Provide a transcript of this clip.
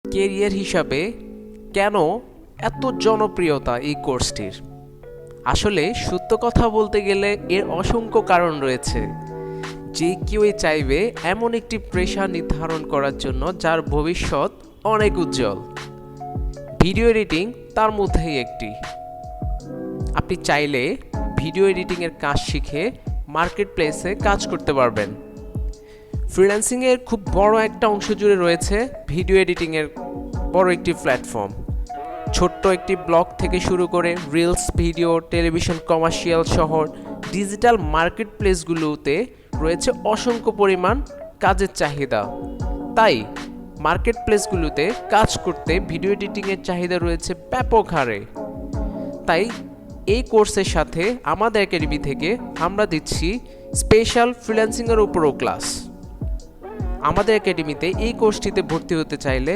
Career হিসাবে কেন এত জনপ্রিয়তা এই কোর্সটির? আসলে সত্য কথা বলতে গেলে এর অসংখ্য কারণ রয়েছে। যে কেউই চাইবে এমন একটি পেশা নির্ধারণ করার জন্য যার ভবিষ্যৎ অনেক উজ্জ্বল। ভিডিও এডিটিং তার মধ্যেই একটি। আপনি চাইলে ভিডিও এডিটিংয়ের কাজ শিখে মার্কেট প্লেসে কাজ করতে পারবেন। ফ্রিল্যান্সিংয়ের খুব বড় একটা অংশ জুড়ে রয়েছে ভিডিও এডিটিংয়ের বড় একটি প্ল্যাটফর্ম। ছোট্ট একটি ব্লগ থেকে শুরু করে রিলস ভিডিও, টেলিভিশন কমার্শিয়াল সহ ডিজিটাল মার্কেট প্লেসগুলোতে রয়েছে অসংখ্য পরিমাণ কাজের চাহিদা। তাই মার্কেট প্লেসগুলোতে কাজ করতে ভিডিও এডিটিংয়ের চাহিদা রয়েছে ব্যাপক হারে। তাই এই কোর্সের সাথে আমাদের একাডেমি থেকে আমরা দিচ্ছি স্পেশাল ফ্রিল্যান্সিংয়ের উপরও ক্লাস। আমাদের একাডেমিতে এই কোর্সটিতে ভর্তি হতে চাইলে